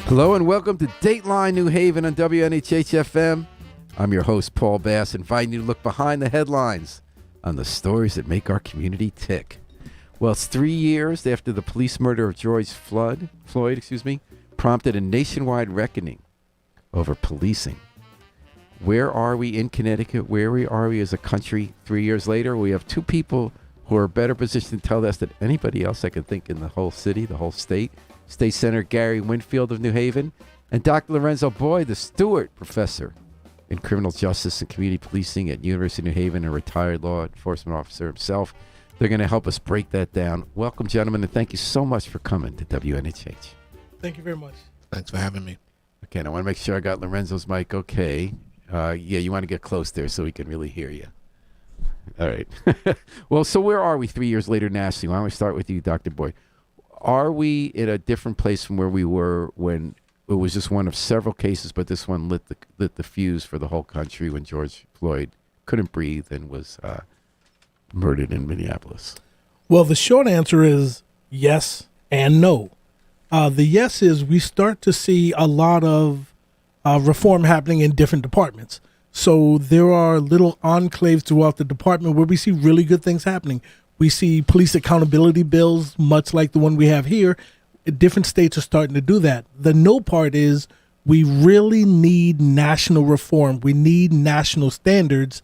Hello and welcome to Dateline New Haven on WNHH-FM. I'm your host, Paul Bass, inviting you to look behind the headlines on the stories that make our community tick. Well, it's 3 years after the police murder of George Floyd, prompted a nationwide reckoning over policing. Where are we in Connecticut? Where are we as a country 3 years later? We have two people who are better positioned to tell us than anybody else I can think in the whole city, the whole state. State Senator Gary Winfield of New Haven, and Dr. Lorenzo Boyd, the Stewart Professor in Criminal Justice and Community Policing at University of New Haven, a retired law enforcement officer himself. They're going to help us break that down. Welcome, gentlemen, and thank you so much for coming to WNHH. Thank you very much. Thanks for having me. Okay, and I want to make sure I got Lorenzo's mic okay. You want to get close there so we can really hear you. All right. Well, so where are we 3 years later nationally? Why don't we start with you, Dr. Boyd? Are we in a different place from where we were when it was just one of several cases, but this one lit the fuse for the whole country when George Floyd couldn't breathe and was murdered in Minneapolis? Well, the short answer is yes and no. The yes is we start to see a lot of reform happening in different departments. So there are little enclaves throughout the department where we see really good things happening. We see police accountability bills, much like the one we have here. Different states are starting to do that. The no part is we really need national reform. We need national standards,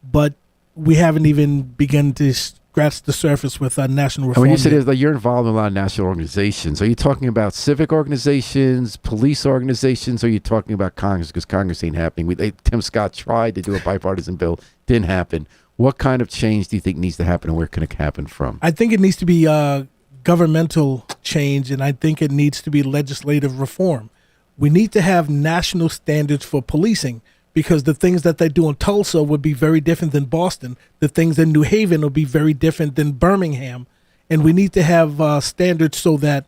but we haven't even begun to scratch the surface with national reform. And when you say that you're involved in a lot of national organizations, are you talking about civic organizations, police organizations, or are you talking about Congress? Because Congress ain't happening. Tim Scott tried to do a bipartisan bill, didn't happen. What kind of change do you think needs to happen, and where can it happen from? I think it needs to be governmental change, and I think it needs to be legislative reform. We need to have national standards for policing, because the things that they do in Tulsa would be very different than Boston. The things in New Haven will be very different than Birmingham. And we need to have standards so that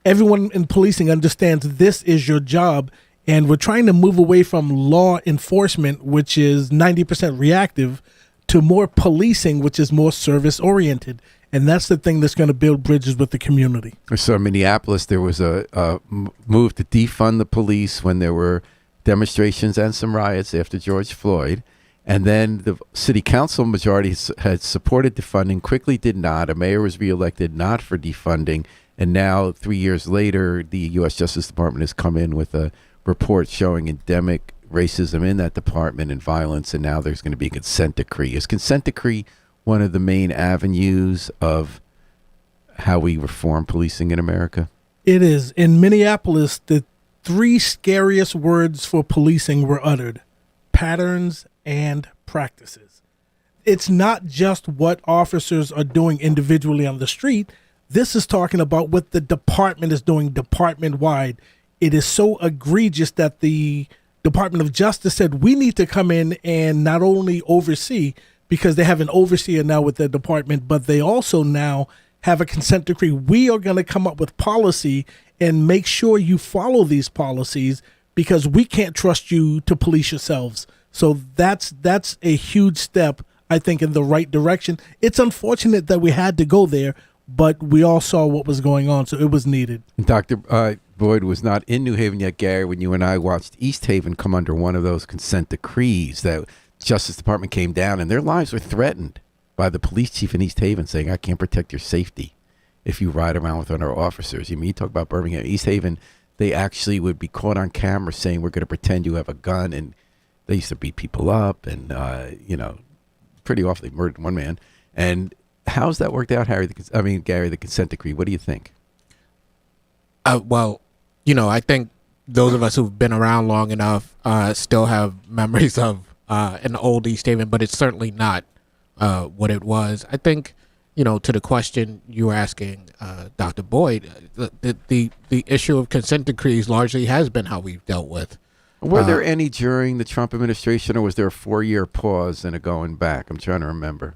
everyone in policing understands this is your job. And we're trying to move away from law enforcement, which is 90% reactive, to more policing, which is more service-oriented. And that's the thing that's going to build bridges with the community. So in Minneapolis, there was a move to defund the police when there were demonstrations and some riots after George Floyd. And then the city council majority had supported defunding, quickly did not. A mayor was reelected not for defunding. And now, 3 years later, the U.S. Justice Department has come in with a report showing endemic racism in that department and violence, and now there's going to be a consent decree. Is consent decree one of the main avenues of how we reform policing in America? It is. In Minneapolis, the three scariest words for policing were uttered: patterns and practices. It's not just what officers are doing individually on the street. This is talking about what the department is doing department-wide. It is so egregious that the Department of Justice said we need to come in and not only oversee, because they have an overseer now with their department, but they also now have a consent decree. We are going to come up with policy and make sure you follow these policies, because we can't trust you to police yourselves. So that's a huge step, I think, in the right direction. It's unfortunate that we had to go there, but we all saw what was going on, so it was needed. Dr. Boyd was not in New Haven yet, Gary, when you and I watched East Haven come under one of those consent decrees that Justice Department came down, and their lives were threatened by the police chief in East Haven saying, I can't protect your safety if you ride around with our officers. You talk about Birmingham, East Haven, they actually would be caught on camera saying, we're going to pretend you have a gun, and they used to beat people up and, pretty awfully murdered one man. And how's that worked out, Gary, the consent decree? What do you think? Well, I think those of us who've been around long enough still have memories of an old East Haven, but it's certainly not what it was. I think, to the question you were asking, Dr. Boyd, the issue of consent decrees largely has been how we've dealt with. Were there any during the Trump administration, or was there a 4-year pause and a going back? I'm trying to remember.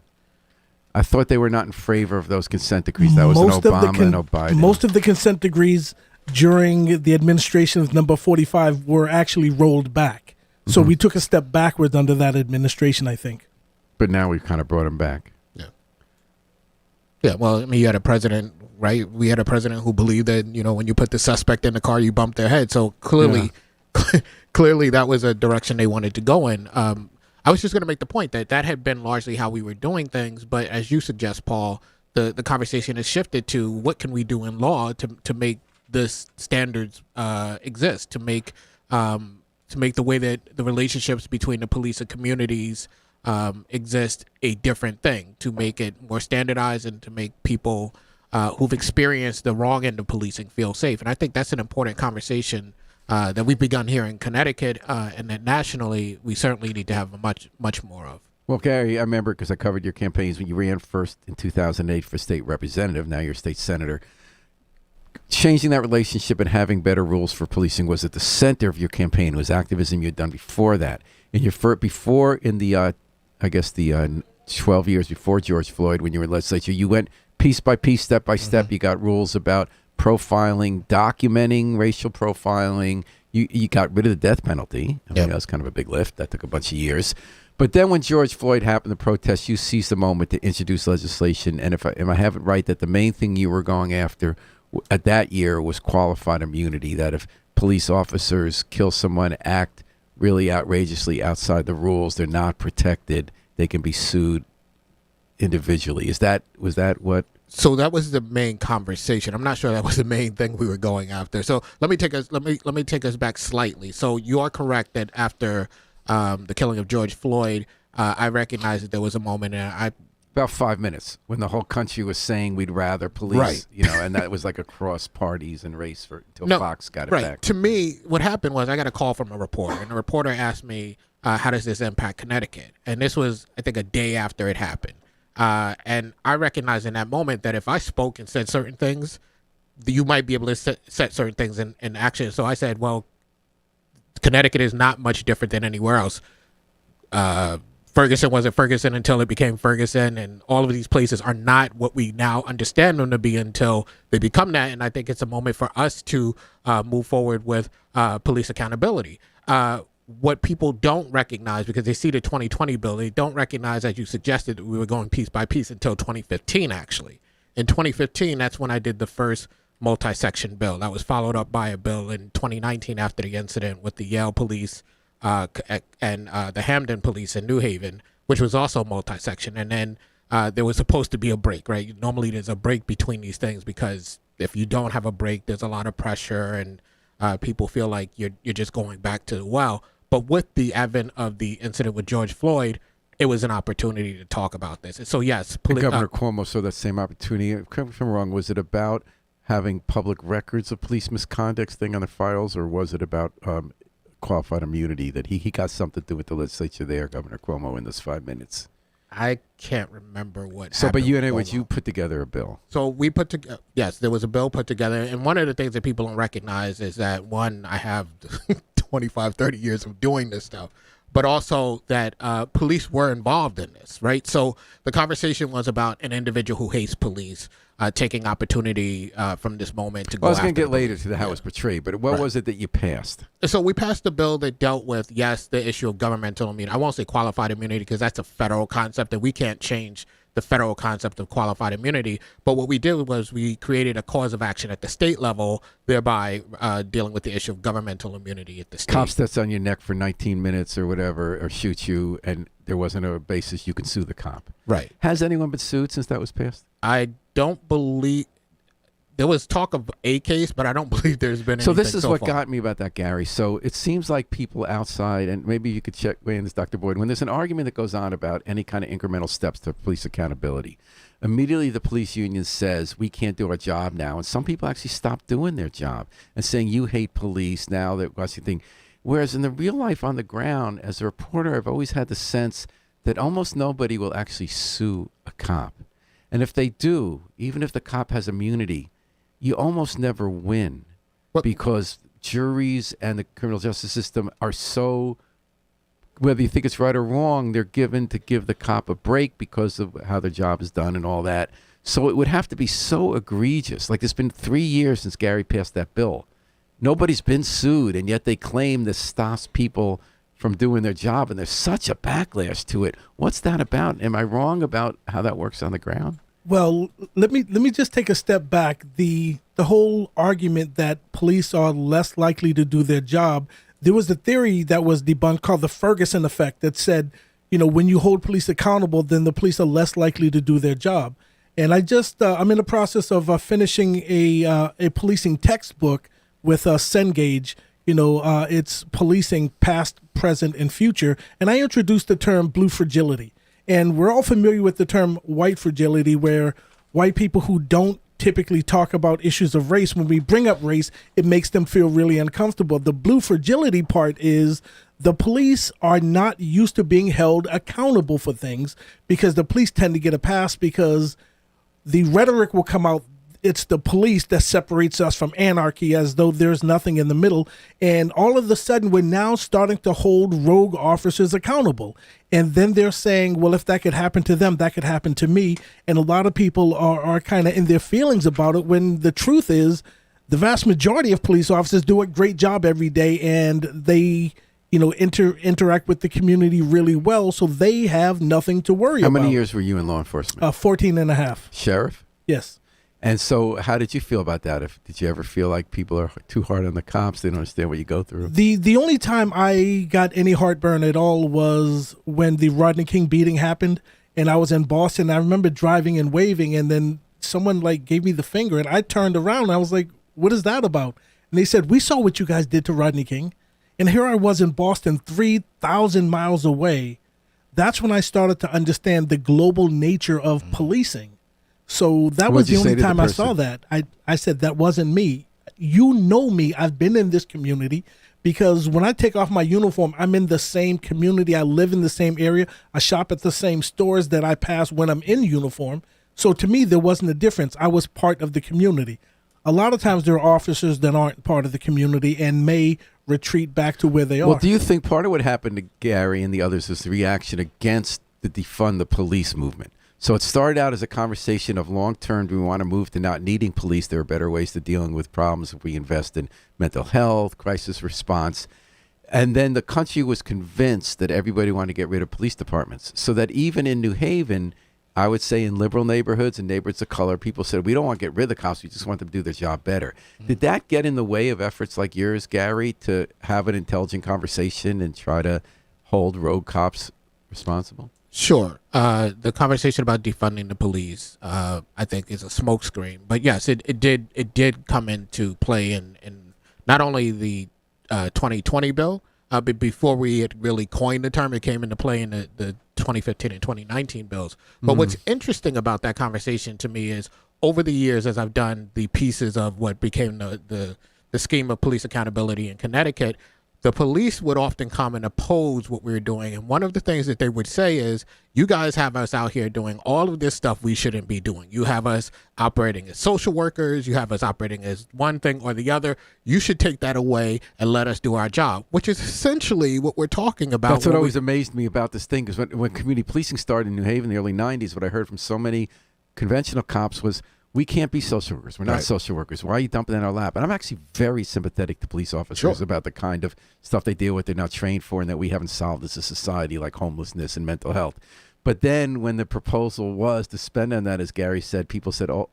I thought they were not in favor of those consent decrees. That was an Obama and Biden. Most of the consent decrees during the administration of number 45 were actually rolled back. So we took a step backwards under that administration, I think. But now we've kind of brought them back. Yeah, well, you had a president right? We had a president who believed that, when you put the suspect in the car, you bump their head. So clearly, clearly that was a direction they wanted to go in. I was just going to make the point that had been largely how we were doing things. But as you suggest, Paul, the conversation has shifted to what can we do in law to make this standards exist, to make the way that the relationships between the police and communities exist a different thing, to make it more standardized and to make people who've experienced the wrong end of policing feel safe. And I think that's an important conversation that we've begun here in Connecticut, and that nationally we certainly need to have much more of. Well, Gary, I remember because I covered your campaigns when you ran first in 2008 for state representative. Now you're state senator. Changing that relationship and having better rules for policing was at the center of your campaign. It was activism you had done before that. In your before in the, 12 years before George Floyd, when you were in legislature, you went piece by piece, step by step. You got rules about profiling, documenting racial profiling. You got rid of the death penalty. I mean, that was kind of a big lift. That took a bunch of years. But then when George Floyd happened, the protest, you seized the moment to introduce legislation. And if I have it right, that the main thing you were going after at that year was qualified immunity, that if police officers kill someone, act really outrageously outside the rules, they're not protected, they can be sued individually. Was that what? So that was the main conversation. I'm not sure that was the main thing we were going after. So let me take us back slightly. So you are correct that after the killing of George Floyd, I recognized that there was a moment, and about 5 minutes when the whole country was saying we'd rather police, right. And that was like across parties and race until Fox got it back. To me, what happened was I got a call from a reporter, and the reporter asked me, how does this impact Connecticut? And this was, I think, a day after it happened. And I recognized in that moment that if I spoke and said certain things, you might be able to set certain things in action. So I said, well, Connecticut is not much different than anywhere else. Ferguson wasn't Ferguson until it became Ferguson, and all of these places are not what we now understand them to be until they become that. And I think it's a moment for us to move forward with police accountability. What people don't recognize, because they see the 2020 bill, they don't recognize, as you suggested, that we were going piece by piece until 2015, actually. In 2015, that's when I did the first multi-section bill. That was followed up by a bill in 2019 after the incident with the Yale police and the Hamden police in New Haven, which was also multi-section. And then there was supposed to be a break, right? Normally there's a break between these things, because if you don't have a break, there's a lot of pressure and people feel like you're just going back to the well. But with the advent of the incident with George Floyd, it was an opportunity to talk about this. And so, yes. Governor Cuomo saw that same opportunity. Correct me if I'm wrong, was it about having public records of police misconduct thing on the files, or was it about qualified immunity, that he got something to do with the legislature there, Governor Cuomo, in this 5 minutes? I can't remember what. So, but you put together a bill. So we put together, yes, there was a bill put together. And one of the things that people don't recognize is that, one, I have 25, 30 years of doing this stuff, but also that police were involved in this, right? So the conversation was about an individual who hates police taking opportunity from this moment to go after. I was going to get later to how it was portrayed, but what was it that you passed? So we passed a bill that dealt with, yes, the issue of governmental immunity. I won't say qualified immunity because that's a federal concept, and we can't change the federal concept of qualified immunity. But what we did was we created a cause of action at the state level, thereby dealing with the issue of governmental immunity at the state. Cop steps on your neck for 19 minutes or whatever, or shoots you, and there wasn't a basis you can sue the cop. Right. Has anyone been sued since that was passed? I don't believe. There was talk of a case, but I don't believe there's been anything so this is so what far. got me about that, Gary. So it seems like people outside, and maybe you could weigh in this, Dr. Boyd, when there's an argument that goes on about any kind of incremental steps to police accountability, immediately the police union says, we can't do our job now. And some people actually stop doing their job and saying, you hate police now, that what's your thing. Whereas in the real life on the ground, as a reporter, I've always had the sense that almost nobody will actually sue a cop. And if they do, even if the cop has immunity, you almost never win, because juries and the criminal justice system are so, whether you think it's right or wrong, they're given to give the cop a break because of how their job is done and all that. So it would have to be so egregious. Like, it's been 3 years since Gary passed that bill. Nobody's been sued, and yet they claim this stops people from doing their job, and there's such a backlash to it. What's that about? Am I wrong about how that works on the ground? Well, let me just take a step back. The whole argument that police are less likely to do their job. There was a theory that was debunked called the Ferguson effect that said, when you hold police accountable, then the police are less likely to do their job. And I'm in the process of finishing a policing textbook with Cengage. It's policing past, present, and future. And I introduced the term blue fragility. And we're all familiar with the term white fragility, where white people who don't typically talk about issues of race, when we bring up race, it makes them feel really uncomfortable. The blue fragility part is the police are not used to being held accountable for things, because the police tend to get a pass because the rhetoric will come out. It's the police that separates us from anarchy, as though there's nothing in the middle. And all of a sudden, we're now starting to hold rogue officers accountable. And then they're saying, well, if that could happen to them, that could happen to me. And a lot of people are kind of in their feelings about it, when the truth is the vast majority of police officers do a great job every day, and they interact with the community really well, so they have nothing to worry about. How many years were you in law enforcement? 14 and a half. Sheriff? Yes. And so how did you feel about that? Did you ever feel like people are too hard on the cops? They don't understand what you go through? The only time I got any heartburn at all was when the Rodney King beating happened, and I was in Boston. I remember driving and waving, and then someone gave me the finger, and I turned around and I was like, what is that about? And they said, we saw what you guys did to Rodney King. And here I was in Boston, 3,000 miles away. That's when I started to understand the global nature of policing. So that was the only time I saw that. I said, that wasn't me. You know me. I've been in this community, because when I take off my uniform, I'm in the same community. I live in the same area. I shop at the same stores that I pass when I'm in uniform. So to me, there wasn't a difference. I was part of the community. A lot of times there are officers that aren't part of the community and may retreat back to where they are. Well, do you think part of what happened to Gary and the others is the reaction against the defund the police movement? So it started out as a conversation of long-term, do we want to move to not needing police? There are better ways to dealing with problems if we invest in mental health, crisis response. And then the country was convinced that everybody wanted to get rid of police departments. So that even in New Haven, I would say in liberal neighborhoods and neighborhoods of color, people said, we don't want to get rid of the cops, we just want them to do their job better. Mm-hmm. Did that get in the way of efforts like yours, Gary, to have an intelligent conversation and try to hold rogue cops responsible? Sure. The conversation about defunding the police, I think, is a smokescreen. But yes, it did come into play in not only the 2020 bill, but before we had really coined the term, it came into play in the 2015 and 2019 bills. But what's interesting about that conversation to me is, over the years, as I've done the pieces of what became the scheme of police accountability in Connecticut, the police would often come and oppose what we were doing. And one of the things that they would say is, you guys have us out here doing all of this stuff we shouldn't be doing. You have us operating as social workers. You have us operating as one thing or the other. You should take that away and let us do our job, which is essentially what we're talking about. That's what always amazed me about this thing, because when community policing started in New Haven in the early 90s, what I heard from so many conventional cops was, we can't be social workers. We're not social workers. Why are you dumping that in our lap? And I'm actually very sympathetic to police officers about the kind of stuff they deal with they're not trained for and that we haven't solved as a society, like homelessness and mental health. But then when the proposal was to spend on that, as Gary said, people said, oh,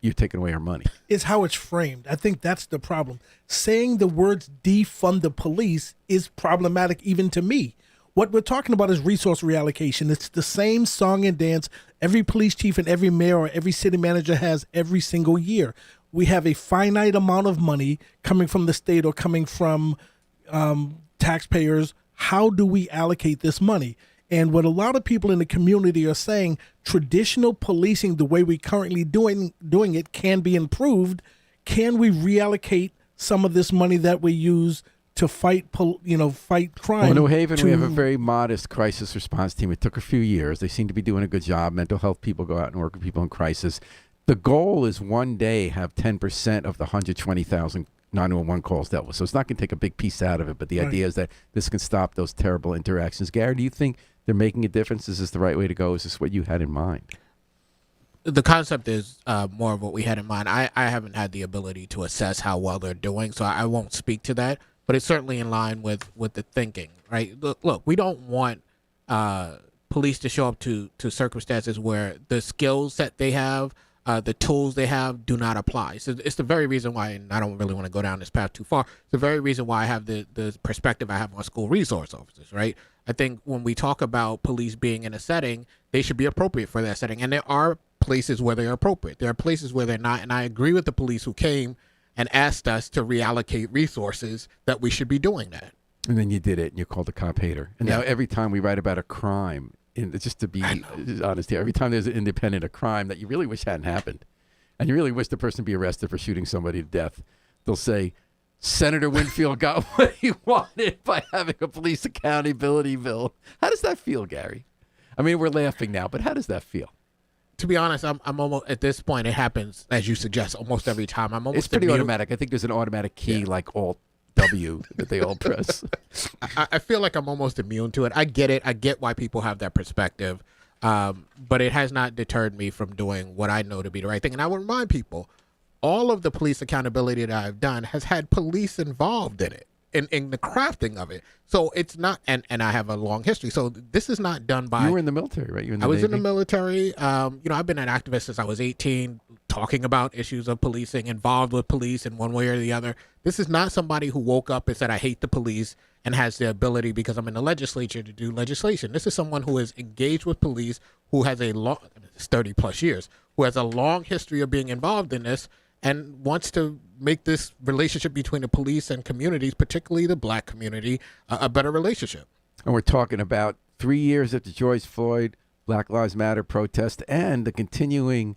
you're taking away our money. It's how it's framed. I think that's the problem. Saying the words defund the police is problematic even to me. What we're talking about is resource reallocation. It's the same song and dance every police chief and every mayor or every city manager has every single year. We have a finite amount of money coming from the state or coming from taxpayers. How do we allocate this money? And what a lot of people in the community are saying, traditional policing, the way we currently doing it, can be improved. Can we reallocate some of this money that we use to fight crime? Well, in New Haven, we have a very modest crisis response team. It took a few years. They seem to be doing a good job. Mental health people go out and work with people in crisis. The goal is one day have 10% of the 120,000 911 calls dealt with. So it's not going to take a big piece out of it, but the idea is that this can stop those terrible interactions. Gary, do you think they're making a difference? Is this the right way to go? Is this what you had in mind? The concept is more of what we had in mind. I haven't had the ability to assess how well they're doing, so I won't speak to that. But it's certainly in line with the thinking, right? Look, we don't want police to show up to circumstances where the skills that they have, the tools they have, do not apply. So it's the very reason why, and I don't really want to go down this path too far, it's the very reason why I have the perspective I have on school resource officers, right? I think when we talk about police being in a setting, they should be appropriate for that setting. And there are places where they're appropriate. There are places where they're not. And I agree with the police who came and asked us to reallocate resources that we should be doing that. And then you did it, and you're called a cop hater. And now every time we write about a crime, just to be honest here, every time there's an independent a crime that you really wish hadn't happened, and you really wish the person be arrested for shooting somebody to death, they'll say, Senator Winfield got what he wanted by having a police accountability bill. How does that feel, Gary? I mean, we're laughing now, but how does that feel? To be honest, I'm almost, at this point, it happens, as you suggest, almost every time. I'm almost It's pretty automatic. I think there's an automatic key like Alt W that they all press. I feel like I'm almost immune to it. I get it. I get why people have that perspective. But it has not deterred me from doing what I know to be the right thing. And I will remind people, all of the police accountability that I've done has had police involved in it, in the crafting of it. So it's not, and I have a long history. So this is not done by. You were in the military, right? You were in the I was Navy? in the military. I've been an activist since I was 18, talking about issues of policing, involved with police in one way or the other. This is not somebody who woke up and said, I hate the police, and has the ability, because I'm in the legislature, to do legislation. This is someone who is engaged with police, who has a long, 30 plus years, who has a long history of being involved in this, and wants to make this relationship between the police and communities, particularly the black community, a better relationship. And we're talking about 3 years after George Floyd, Black Lives Matter protest, and the continuing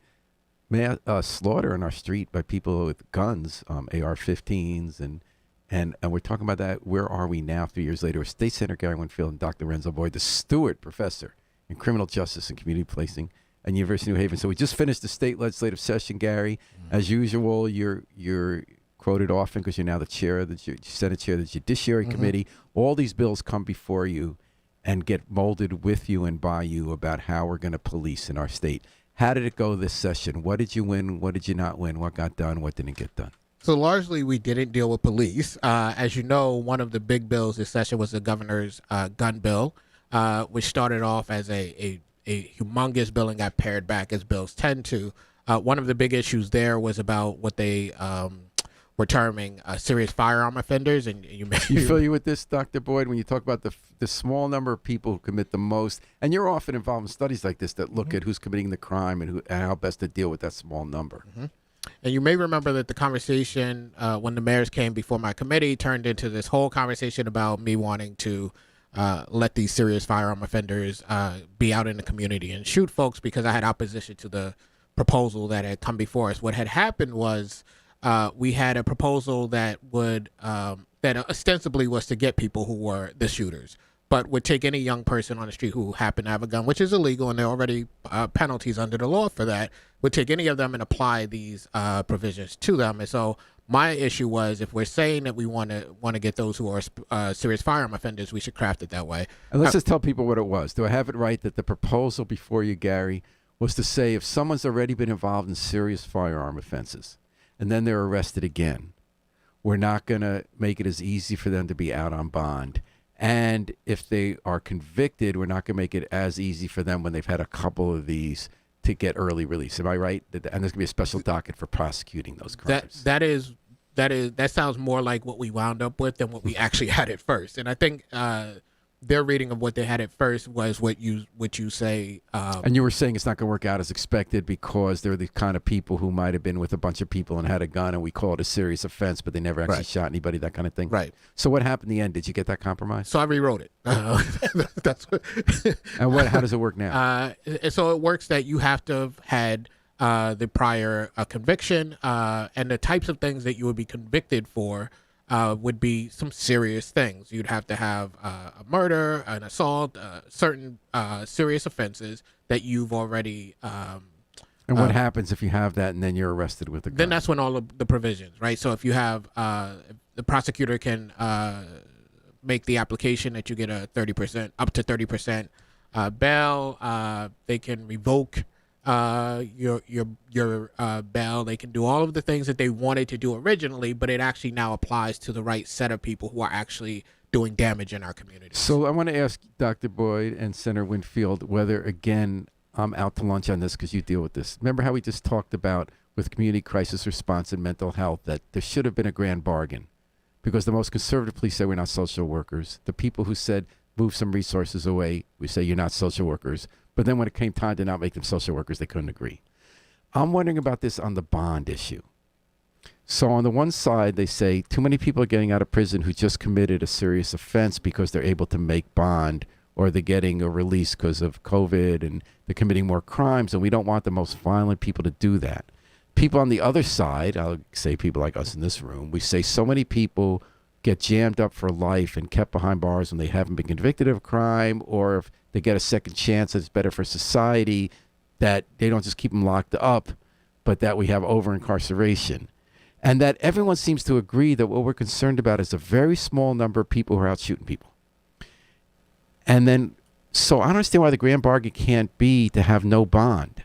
slaughter in our street by people with guns, AR-15s, and we're talking about that. Where are we now 3 years later? State Senator Gary Winfield and Dr. Lorenzo Boyd, the Stewart Professor in Criminal Justice and Community Policing at University of New Haven. So we just finished the state legislative session, Gary. As usual, you're quoted often because you're now the chair of the Senate chair of the Judiciary Committee. All these bills come before you and get molded with you and by you about how we're going to police in our state. How did it go this session? What did you win? What did you not win? What got done? What didn't get done? So largely, we didn't deal with police. As you know, one of the big bills this session was the governor's gun bill, which started off as a humongous bill and got pared back, as bills tend to. One of the big issues there was about what they were terming serious firearm offenders. And you familiar with this, Dr. Boyd, when you talk about the small number of people who commit the most, and you're often involved in studies like this that look at who's committing the crime and how best to deal with that small number. And you may remember that the conversation when the mayors came before my committee turned into this whole conversation about me wanting to let these serious firearm offenders be out in the community and shoot folks, because I had opposition to the proposal that had come before us. What had happened was we had a proposal that would that ostensibly was to get people who were the shooters, but would take any young person on the street who happened to have a gun, which is illegal, and there are already penalties under the law for that, would take any of them and apply these provisions to them. And so my issue was, if we're saying that we want to get those who are serious firearm offenders, we should craft it that way. And let's just tell people what it was. Do I have it right that the proposal before you, Gary, was to say if someone's already been involved in serious firearm offenses and then they're arrested again, we're not going to make it as easy for them to be out on bond. And if they are convicted, we're not going to make it as easy for them when they've had a couple of these to get early release. Am I right? And there's going to be a special docket for prosecuting those crimes. That sounds more like what we wound up with than what we actually had at first. And I think their reading of what they had at first was what you say. And you were saying it's not going to work out as expected because they're the kind of people who might have been with a bunch of people and had a gun, and we call it a serious offense, but they never actually shot anybody, that kind of thing. Right. So what happened in the end? Did you get that compromise? So I rewrote it. That's what. And how does it work now? So it works that you have to have had the prior conviction, and the types of things that you would be convicted for would be some serious things. You'd have to have a murder, an assault, certain serious offenses that you've already. And what happens if you have that and then you're arrested with a gun? Then that's when all of the provisions, right? So if you have, the prosecutor can make the application that you get a 30%, up to 30% bail. They can revoke your bail. They can do all of the things that they wanted to do originally, but it actually now applies to the right set of people who are actually doing damage in our community. So I want to ask Dr. Boyd and Senator Winfield whether, again, I'm out to lunch on this because you deal with this. Remember how we just talked about with community crisis response and mental health that there should have been a grand bargain because the most conservative police say we're not social workers. The people who said move some resources away, we say you're not social workers. But then when it came time to not make them social workers, they couldn't agree. I'm wondering about this on the bond issue. So on the one side, they say too many people are getting out of prison who just committed a serious offense because they're able to make bond or they're getting a release because of COVID and they're committing more crimes, and we don't want the most violent people to do that. People on the other side, I'll say people like us in this room, we say so many people get jammed up for life and kept behind bars when they haven't been convicted of a crime, or if they get a second chance that's better for society, that they don't just keep them locked up, but that we have over-incarceration. And that everyone seems to agree that what we're concerned about is a very small number of people who are out shooting people. And then, so I don't understand why the grand bargain can't be to have no bond.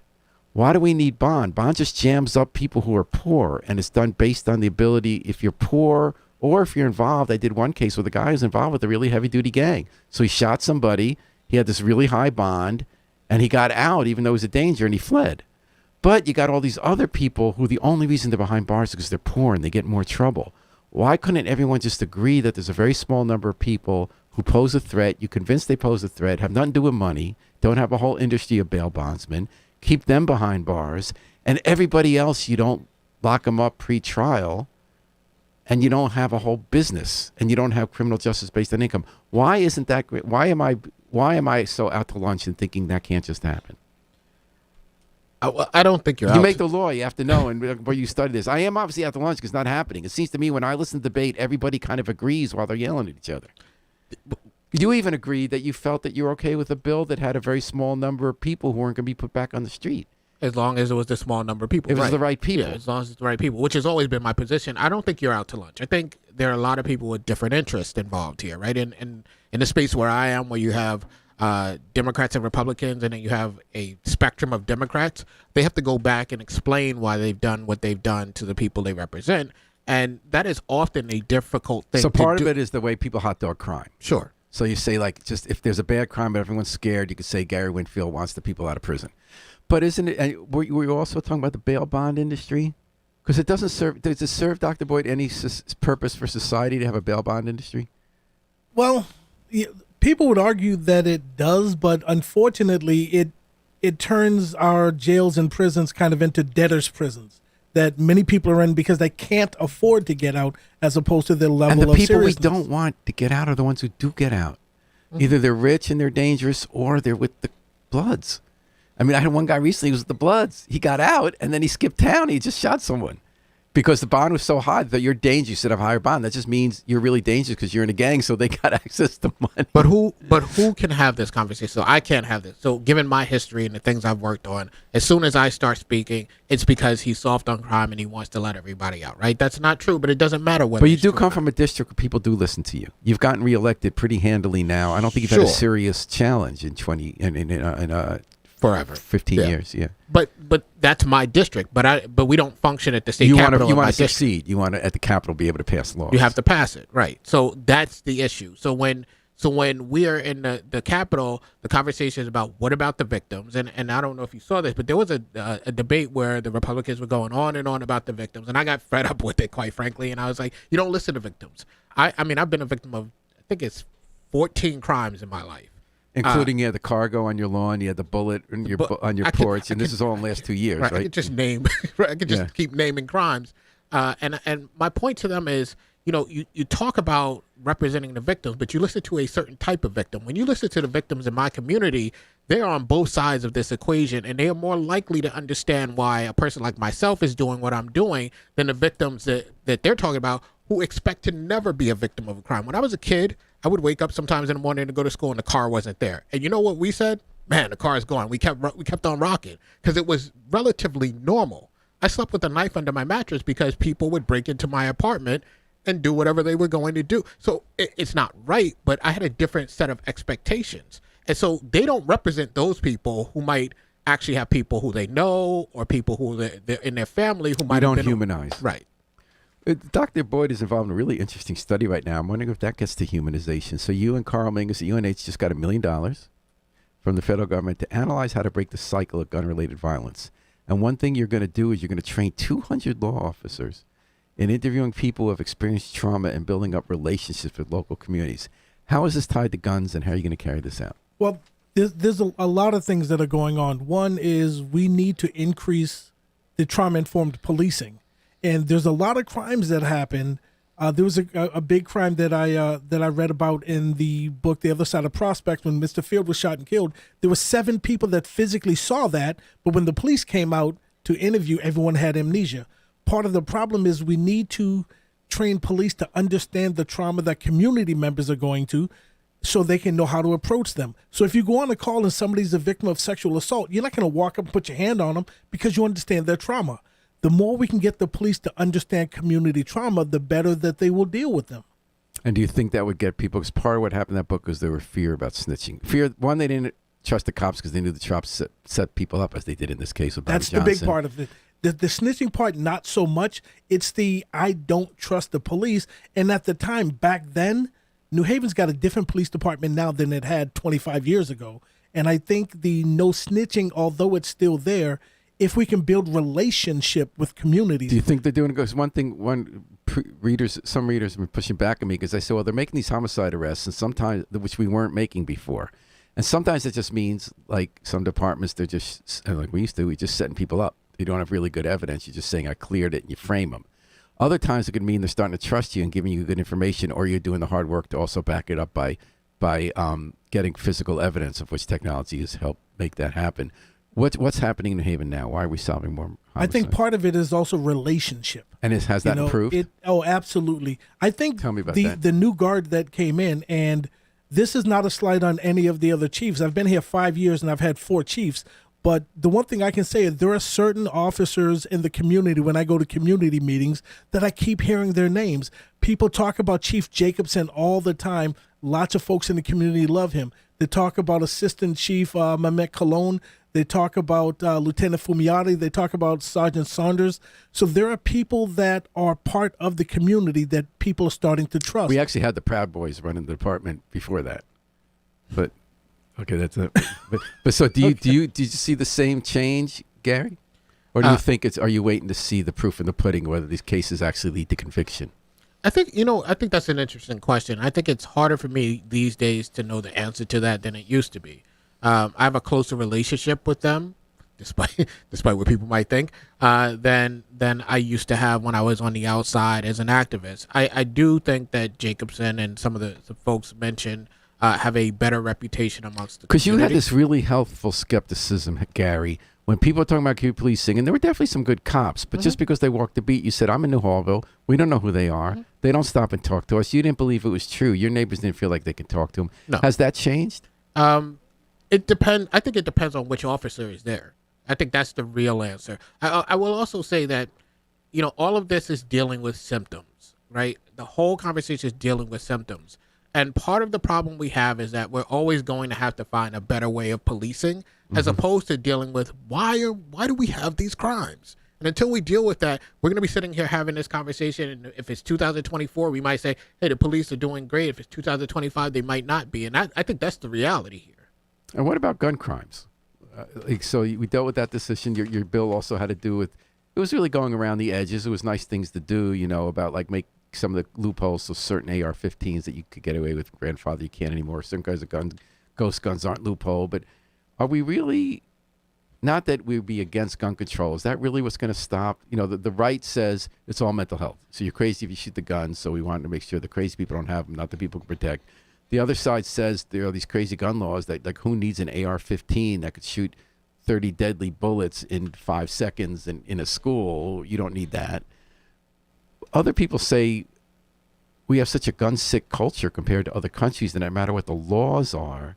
Why do we need bond? Bond just jams up people who are poor, and it's done based on the ability, if you're poor or if you're involved. I did one case where the guy was involved with a really heavy-duty gang. So he shot somebody, he had this really high bond, and he got out even though he was a danger, and he fled. But you got all these other people who the only reason they're behind bars is because they're poor and they get more trouble. Why couldn't everyone just agree that there's a very small number of people who pose a threat, you convince they pose a threat, have nothing to do with money, don't have a whole industry of bail bondsmen, keep them behind bars, and everybody else you don't lock them up pre-trial, and you don't have a whole business, and you don't have criminal justice based on income. Why isn't that great? Why am I so out to lunch and thinking that can't just happen? I don't think you're out. You make the law, you have to know, and where you study this. I am obviously out to lunch because it's not happening. It seems to me when I listen to debate, everybody kind of agrees while they're yelling at each other. You even agreed that you felt that you're okay with a bill that had a very small number of people who weren't going to be put back on the street. As long as it was the small number of people. It was the right people. Yeah, as long as it's the right people, which has always been my position. I don't think you're out to lunch. I think there are a lot of people with different interests involved here, right? In the space where I am, where you have Democrats and Republicans, and then you have a spectrum of Democrats, they have to go back and explain why they've done what they've done to the people they represent. And that is often a difficult thing to do. So part of it is the way people hot dog crime. Sure. So you say, like, just if there's a bad crime but everyone's scared, you could say Gary Winfield wants the people out of prison. But isn't it, and were you also talking about the bail bond industry? Because it doesn't serve, does it serve, Dr. Boyd, any purpose for society to have a bail bond industry? Well, people would argue that it does, but unfortunately it turns our jails and prisons kind of into debtors' prisons that many people are in because they can't afford to get out, as opposed to their level of seriousness. And the people we don't want to get out are the ones who do get out. Mm-hmm. Either they're rich and they're dangerous, or they're with the Bloods. I mean, I had one guy recently who was with the Bloods. He got out, and then he skipped town. He just shot someone because the bond was so high that you're dangerous. You should have a higher bond. That just means you're really dangerous because you're in a gang, so they got access to money. But who can have this conversation? So I can't have this. So given my history and the things I've worked on, as soon as I start speaking, it's because he's soft on crime and he wants to let everybody out, right? That's not true, but it doesn't matter whether. But you do come from a district where people do listen to you. You've gotten reelected pretty handily now. I don't think you've had a serious challenge in forever 15 years. Yeah. But that's my district. But we don't function at the state capitol. You want to succeed. You want to at the Capitol be able to pass laws. You have to pass it, right? So that's the issue. So when we are in the Capitol, the conversation is about what about the victims? And I don't know if you saw this, but there was a debate where the Republicans were going on and on about the victims, and I got fed up with it, quite frankly. And I was like, you don't listen to victims. I mean, I've been a victim of, I think it's 14 crimes in my life. Including you had the cargo on your lawn, you had the bullet on your porch, and this is all in the last 2 years, right? I could just name, I could just keep naming crimes, and my point to them is, you talk about representing the victims, but you listen to a certain type of victim. When you listen to the victims in my community, they are on both sides of this equation, and they are more likely to understand why a person like myself is doing what I'm doing than the victims that they're talking about, who expect to never be a victim of a crime. When I was a kid, I would wake up sometimes in the morning to go to school and the car wasn't there. And you know what we said? Man, the car is gone. We kept on rocking because it was relatively normal. I slept with a knife under my mattress because people would break into my apartment and do whatever they were going to do. So it's not right, but I had a different set of expectations. And so they don't represent those people who might actually have people who they know or people who they're in their family who might don't humanize. Right. Dr. Boyd is involved in a really interesting study right now. I'm wondering if that gets to humanization. So you and Carl Mingus at UNH just got $1 million from the federal government to analyze how to break the cycle of gun-related violence. And one thing you're going to do is you're going to train 200 law officers in interviewing people who have experienced trauma and building up relationships with local communities. How is this tied to guns, and how are you going to carry this out? Well, there's a lot of things that are going on. One is we need to increase the trauma-informed policing. And there's a lot of crimes that happen. There was a big crime that I read about in the book The Other Side of Prospect when Mr. Field was shot and killed. There were 7 people that physically saw that, but when the police came out to interview, everyone had amnesia. Part of the problem is we need to train police to understand the trauma that community members are going to so they can know how to approach them. So if you go on a call and somebody's a victim of sexual assault, you're not going to walk up and put your hand on them because you understand their trauma. The more we can get the police to understand community trauma, the better that they will deal with them. And do you think that would get people, because part of what happened in that book was there were fear about snitching. Fear, one, they didn't trust the cops because they knew the cops set people up, as they did in this case with Bobby Johnson. That's the big part of it. The snitching part, not so much. It's the I don't trust the police. And at the time, back then, New Haven's got a different police department now than it had 25 years ago. And I think the no snitching, although it's still there, if we can build relationship with communities. Do you think they're doing it? Because some readers have been pushing back at me because they say, well, they're making these homicide arrests, and sometimes, which we weren't making before. And sometimes it just means, like some departments, they're just, like we used to, we're just setting people up. You don't have really good evidence. You're just saying, I cleared it, and you frame them. Other times it could mean they're starting to trust you and giving you good information, or you're doing the hard work to also back it up by getting physical evidence, of which technology has helped make that happen. What's happening in New Haven now? Why are we solving more homicides? I think part of it is also relationship. And has that improved? Absolutely. I think Tell me about that. The new guard that came in, and this is not a slight on any of the other chiefs. I've been here 5 years, and I've had 4 chiefs. But the one thing I can say is there are certain officers in the community when I go to community meetings that I keep hearing their names. People talk about Chief Jacobson all the time. Lots of folks in the community love him. They talk about Assistant Chief Mehmet Cologne. They talk about Lieutenant Fumiati. They talk about Sergeant Saunders. So there are people that are part of the community that people are starting to trust. We actually had the Proud Boys running the department before that. But okay, that's it. But so did you see the same change, Gary? Or do you think are you waiting to see the proof in the pudding whether these cases actually lead to conviction? I think that's an interesting question. I think it's harder for me these days to know the answer to that than it used to be. I have a closer relationship with them, despite what people might think, than I used to have when I was on the outside as an activist. I do think that Jacobson and some of the folks mentioned have a better reputation amongst the community. Because you had this really helpful skepticism, Gary, when people were talking about community policing, and there were definitely some good cops, but just because they walked the beat, you said, I'm in New Hallville, we don't know who they are, they don't stop and talk to us, you didn't believe it was true, your neighbors didn't feel like they could talk to them. No. Has that changed? It depends. I think it depends on which officer is there. I think that's the real answer. I will also say that, all of this is dealing with symptoms, right? The whole conversation is dealing with symptoms. And part of the problem we have is that we're always going to have to find a better way of policing as opposed to dealing with why do we have these crimes? And until we deal with that, we're going to be sitting here having this conversation. And if it's 2024, we might say, hey, the police are doing great. If it's 2025, they might not be. And I think that's the reality here. And what about gun crimes? So we dealt with that decision. Your bill also had to do with, it was really going around the edges. It was nice things to do, about like make some of the loopholes so certain AR-15s that you could get away with grandfather you can't anymore. Certain kinds of guns, ghost guns aren't loophole. But are we really, not that we'd be against gun control, is that really what's going to stop? The right says it's all mental health. So you're crazy if you shoot the gun, so we want to make sure the crazy people don't have them, not the people who protect. The other side says there are these crazy gun laws that, like, who needs an AR-15 that could shoot 30 deadly bullets in 5 seconds in a school? You don't need that. Other people say we have such a gun-sick culture compared to other countries that no matter what the laws are,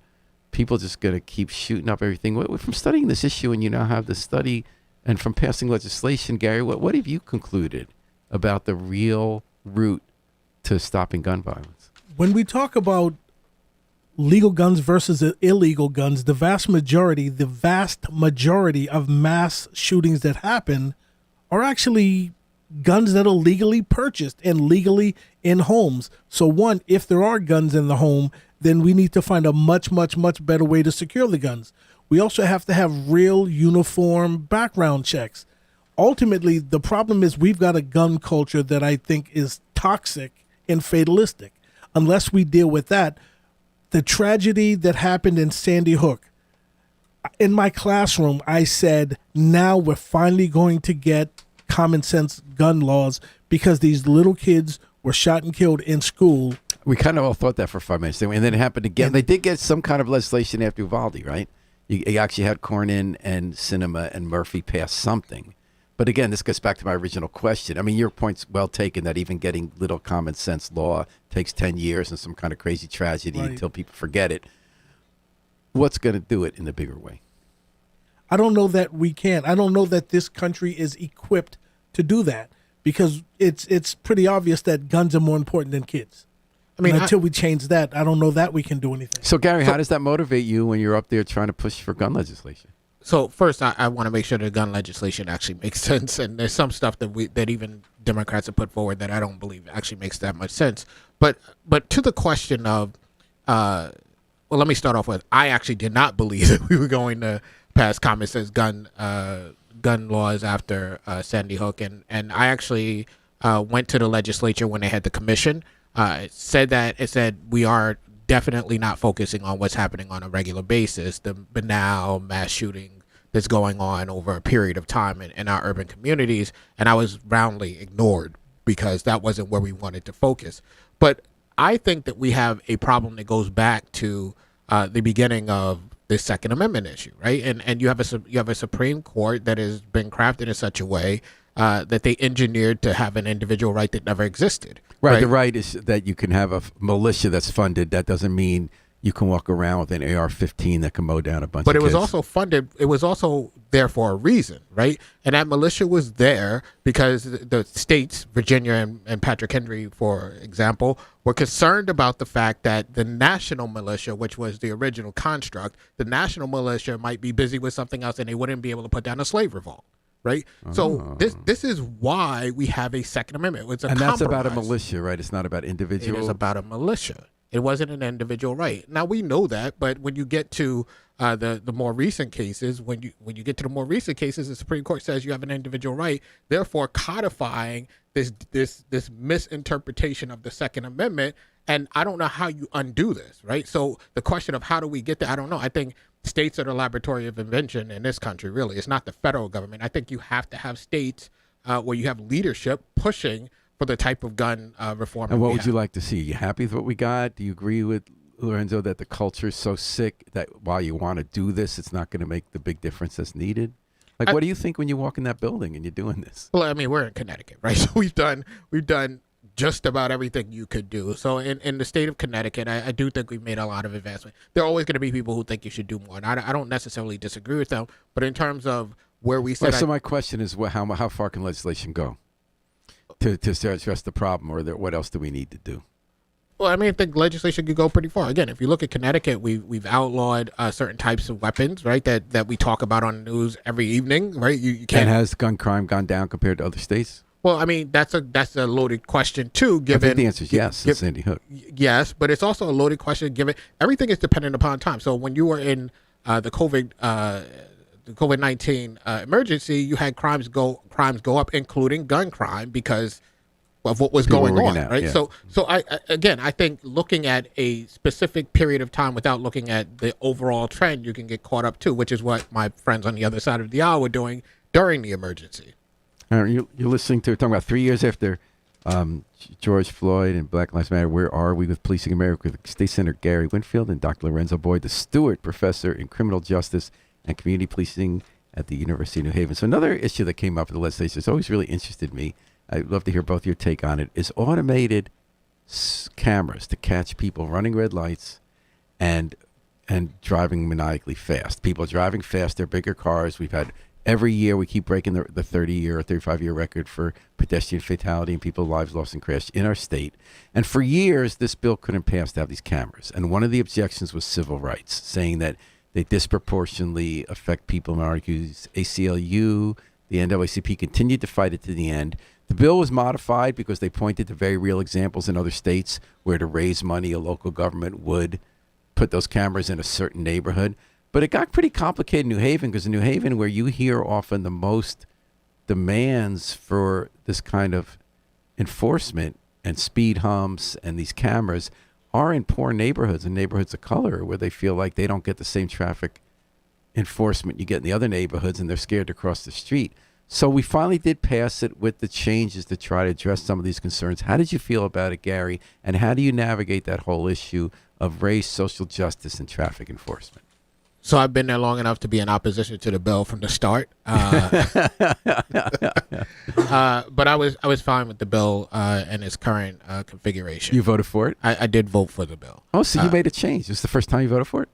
people are just going to keep shooting up everything. From studying this issue, and you now have the study, and from passing legislation, Gary, what have you concluded about the real route to stopping gun violence? When we talk about legal guns versus illegal guns, the vast majority of mass shootings that happen are actually guns that are legally purchased and legally in homes. So one, if there are guns in the home, then we need to find a much, much, much better way to secure the guns. We also have to have real uniform background checks. Ultimately, the problem is we've got a gun culture that I think is toxic and fatalistic. Unless we deal with that, the tragedy that happened in Sandy Hook, in my classroom, I said, now we're finally going to get common sense gun laws because these little kids were shot and killed in school. We kind of all thought that for 5 minutes, and then it happened again. And they did get some kind of legislation after Uvalde, right? You actually had Cornyn and Sinema and Murphy pass something. But again, this goes back to my original question. I mean, your point's well taken that even getting little common sense law takes 10 years and some kind of crazy tragedy until people forget it. What's going to do it in a bigger way? I don't know that we can. I don't know that this country is equipped to do that because it's pretty obvious that guns are more important than kids. I mean, until we change that, I don't know that we can do anything. So, Gary, how does that motivate you when you're up there trying to push for gun legislation? So first, I want to make sure the gun legislation actually makes sense, and there's some stuff that even Democrats have put forward that I don't believe actually makes that much sense. But to the question of, well, let me start off with I actually did not believe that we were going to pass common sense gun laws after Sandy Hook, and I actually went to the legislature when they had the commission. It said we are definitely not focusing on what's happening on a regular basis, the banal mass shooting that's going on over a period of time in our urban communities. And I was roundly ignored because that wasn't where we wanted to focus. But I think that we have a problem that goes back to the beginning of the Second Amendment issue, right? And you have a Supreme Court that has been crafted in such a way that they engineered to have an individual right that never existed. Right. The right is that you can have a militia that's funded. That doesn't mean you can walk around with an AR-15 that can mow down a bunch of kids. But it was also funded. It was also there for a reason, right? And that militia was there because the states, Virginia and Patrick Henry, for example, were concerned about the fact that the national militia, which was the original construct, the national militia might be busy with something else and they wouldn't be able to put down a slave revolt. Right. So this is why we have a Second Amendment. It's a compromise. That's about a militia, right? It's not about individual. It is about a militia. It wasn't an individual right. Now we know that, but when you get to the more recent cases, when you get to the more recent cases, the Supreme Court says you have an individual right, therefore codifying this misinterpretation of the Second Amendment. And I don't know how you undo this, right? So the question of how do we get there, I don't know. I think states are the laboratory of invention in this country, really. It's not the federal government. I think you have to have states where you have leadership pushing for the type of gun reform. And what would you like to see? Are you happy with what we got? Do you agree with Lorenzo that the culture is so sick that while you want to do this, it's not going to make the big difference that's needed? Like, what do you think when you walk in that building and you're doing this? Well, I mean, we're in Connecticut, right? So we've done just about everything you could do. So in the state of Connecticut, I do think we've made a lot of advancement. There are always going to be people who think you should do more. And I don't necessarily disagree with them. But in terms of where we sit... so my question is, how far can legislation go to address the problem? Or what else do we need to do? Well, I mean, I think legislation could go pretty far. Again, if you look at Connecticut, we've outlawed certain types of weapons, right, that we talk about on the news every evening, right? You can't... And has gun crime gone down compared to other states? Well, I mean, that's a loaded question, too, given... I think the answer is yes, Sandy Hook. Yes, but it's also a loaded question given... Everything is dependent upon time. So when you were in the COVID-19 emergency, you had crimes go up, including gun crime, because of what was going on, right? Yeah. So I think looking at a specific period of time without looking at the overall trend, you can get caught up, too, which is what my friends on the other side of the aisle were doing during the emergency. You're listening to, talking about 3 years after George Floyd and Black Lives Matter. Where are we with policing America? With State Senator Gary Winfield and Dr. Lorenzo Boyd, the Stewart Professor in Criminal Justice and Community Policing at the University of New Haven. So another issue that came up in the legislature that's always really interested me, I'd love to hear both your take on it, is automated cameras to catch people running red lights and driving maniacally fast. People driving faster, bigger cars. We've had... Every year we keep breaking the 30-year or 35-year record for pedestrian fatality and people's lives lost in crash in our state. And for years, this bill couldn't pass to have these cameras. And one of the objections was civil rights, saying that they disproportionately affect people. And argues ACLU, the NAACP continued to fight it to the end. The bill was modified because they pointed to very real examples in other states where to raise money, a local government would put those cameras in a certain neighborhood. But it got pretty complicated in New Haven because in New Haven, where you hear often the most demands for this kind of enforcement and speed humps and these cameras are in poor neighborhoods and neighborhoods of color where they feel like they don't get the same traffic enforcement you get in the other neighborhoods and they're scared to cross the street. So we finally did pass it with the changes to try to address some of these concerns. How did you feel about it, Gary? And how do you navigate that whole issue of race, social justice, and traffic enforcement? So I've been there long enough to be in opposition to the bill from the start. But I was fine with the bill and its current configuration. You voted for it? I did vote for the bill. Oh, so you made a change. This is the first time you voted for it?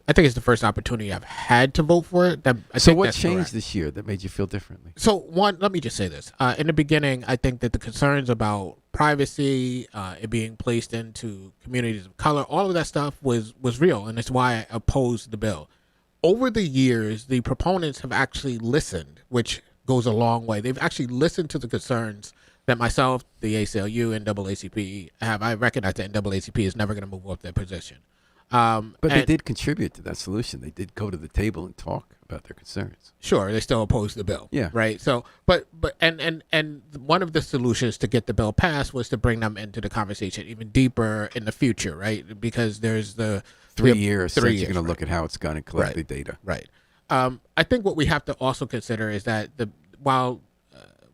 I think it's the first opportunity I've had to vote for it. So what changed this year that made you feel differently? So one, let me just say this. In the beginning, I think that the concerns about privacy, it being placed into communities of color, all of that stuff was real, and it's why I opposed the bill. Over the years, the proponents have actually listened, which goes a long way. They've actually listened to the concerns that myself, the ACLU, NAACP have. I recognize that NAACP is never going to move off their position. But they did contribute to that solution. They did go to the table and talk about their concerns. Sure, they still oppose the bill. Yeah. Right. So, but one of the solutions to get the bill passed was to bring them into the conversation even deeper in the future, right? Because there's the 3 years. 3 You're years, going to look at how it's gone and collect the data. Right. I think what we have to also consider is that while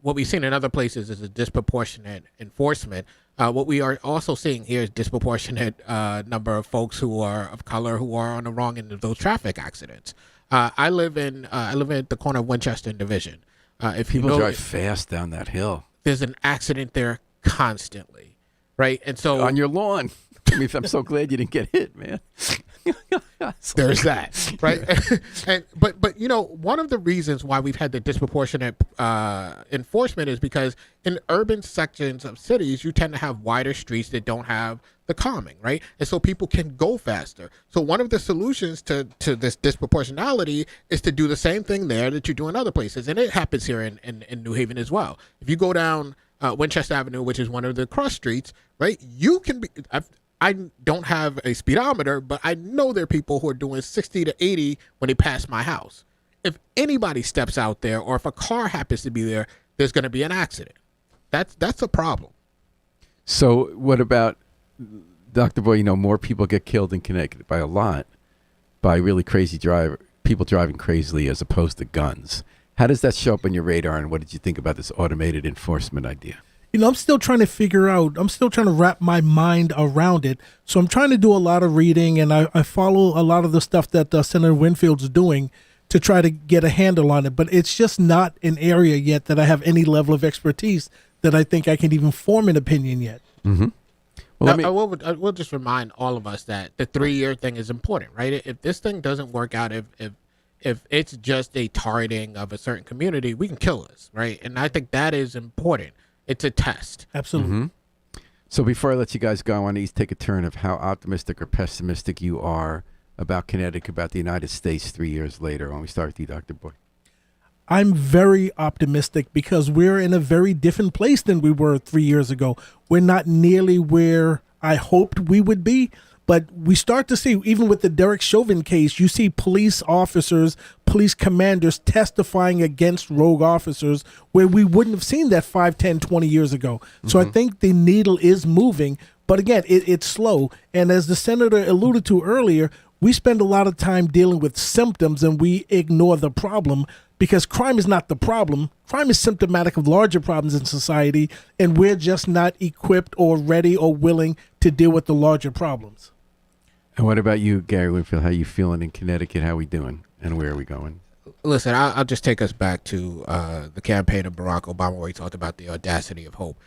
what we've seen in other places is a disproportionate enforcement. What we are also seeing here is disproportionate number of folks who are of color who are on the wrong end of those traffic accidents. I live at the corner of Winchester and Division. If People drive fast down that hill. There's an accident there constantly, right? And so on your lawn. I mean, I'm so glad you didn't get hit, man. There's that, right? But you know, one of the reasons why we've had the disproportionate enforcement is because in urban sections of cities, you tend to have wider streets that don't have the calming, right? And so people can go faster. So one of the solutions to this disproportionality is to do the same thing there that you do in other places, and it happens here in New Haven as well. If you go down Winchester Avenue, which is one of the cross streets, right? You can be. I don't have a speedometer, but I know there are people who are doing 60 to 80 when they pass my house. If anybody steps out there, or if a car happens to be there, there's going to be an accident. That's a problem. So what about, Dr. Boy, you know, more people get killed in Connecticut by a lot by really crazy people driving crazily as opposed to guns. How does that show up on your radar, and what did you think about this automated enforcement idea? You know, I'm still trying to wrap my mind around it. So I'm trying to do a lot of reading, and I follow a lot of the stuff that Senator Winfield's doing to try to get a handle on it. But it's just not an area yet that I have any level of expertise that I think I can even form an opinion yet. Mm-hmm. Well, I will just remind all of us that the 3-year thing is important, right? If this thing doesn't work out, if it's just a targeting of a certain community, we can kill us, right? And I think that is important. It's a test. Absolutely. Mm-hmm. So before I let you guys go, I want to take a turn of how optimistic or pessimistic you are about Connecticut, about the United States 3 years later. When we start with you, Dr. Boy. I'm very optimistic because we're in a very different place than we were 3 years ago. We're not nearly where I hoped we would be, but we start to see, even with the Derek Chauvin case, you see police officers, police commanders testifying against rogue officers where we wouldn't have seen that 5, 10, 20 years ago. Mm-hmm. So I think the needle is moving, but again, it's slow. And as the senator alluded to earlier, we spend a lot of time dealing with symptoms and we ignore the problem, because crime is not the problem. Crime is symptomatic of larger problems in society, and we're just not equipped or ready or willing to deal with the larger problems. And what about you, Gary Winfield? How you feeling in Connecticut? How we doing? And where are we going? Listen, I'll just take us back to the campaign of Barack Obama, where he talked about the audacity of hope.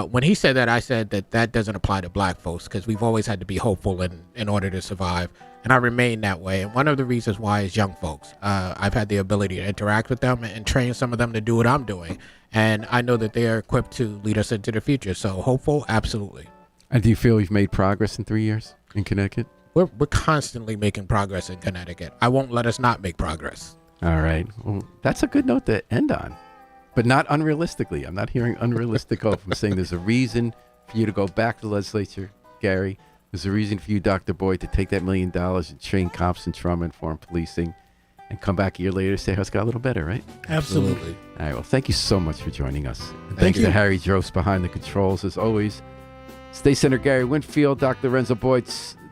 When he said that, I said that doesn't apply to black folks, because we've always had to be hopeful in order to survive. And I remain that way. And one of the reasons why is young folks. I've had the ability to interact with them and train some of them to do what I'm doing. And I know that they are equipped to lead us into the future. So hopeful, absolutely. And do you feel we've made progress in 3 years in Connecticut? We're constantly making progress in Connecticut. I won't let us not make progress. All right. Well, that's a good note to end on. but not unrealistically. I'm not hearing unrealistic hope. I'm saying there's a reason for you to go back to the legislature, Gary. There's a reason for you, Dr. Boyd, to take that $1 million and train cops in trauma-informed policing and come back a year later and say how it's got a little better, right? Absolutely. All right, well, thank you so much for joining us. And Thank you. to Harry Drost behind the controls, as always. State Senator Gary Winfield, Dr. Lorenzo Boyd,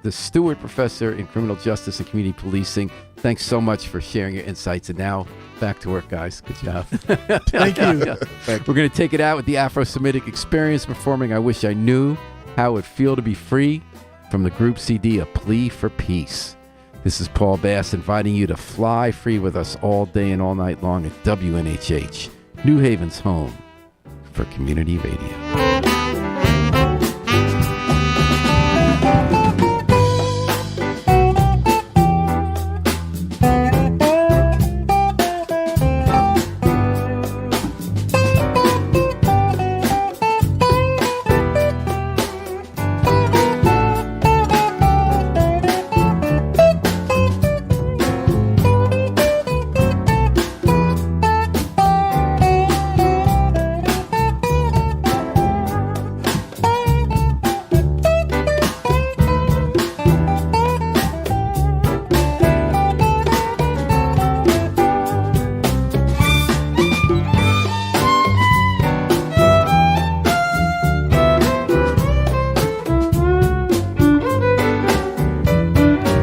the Stewart Professor in Criminal Justice and Community Policing. Thanks so much for sharing your insights. And now, back to work, guys. Good job. Thank you. We're going to take it out with the Afro-Semitic Experience performing I Wish I Knew How It Would Feel to Be Free from the group CD, A Plea for Peace. This is Paul Bass inviting you to fly free with us all day and all night long at WNHH, New Haven's home for community radio.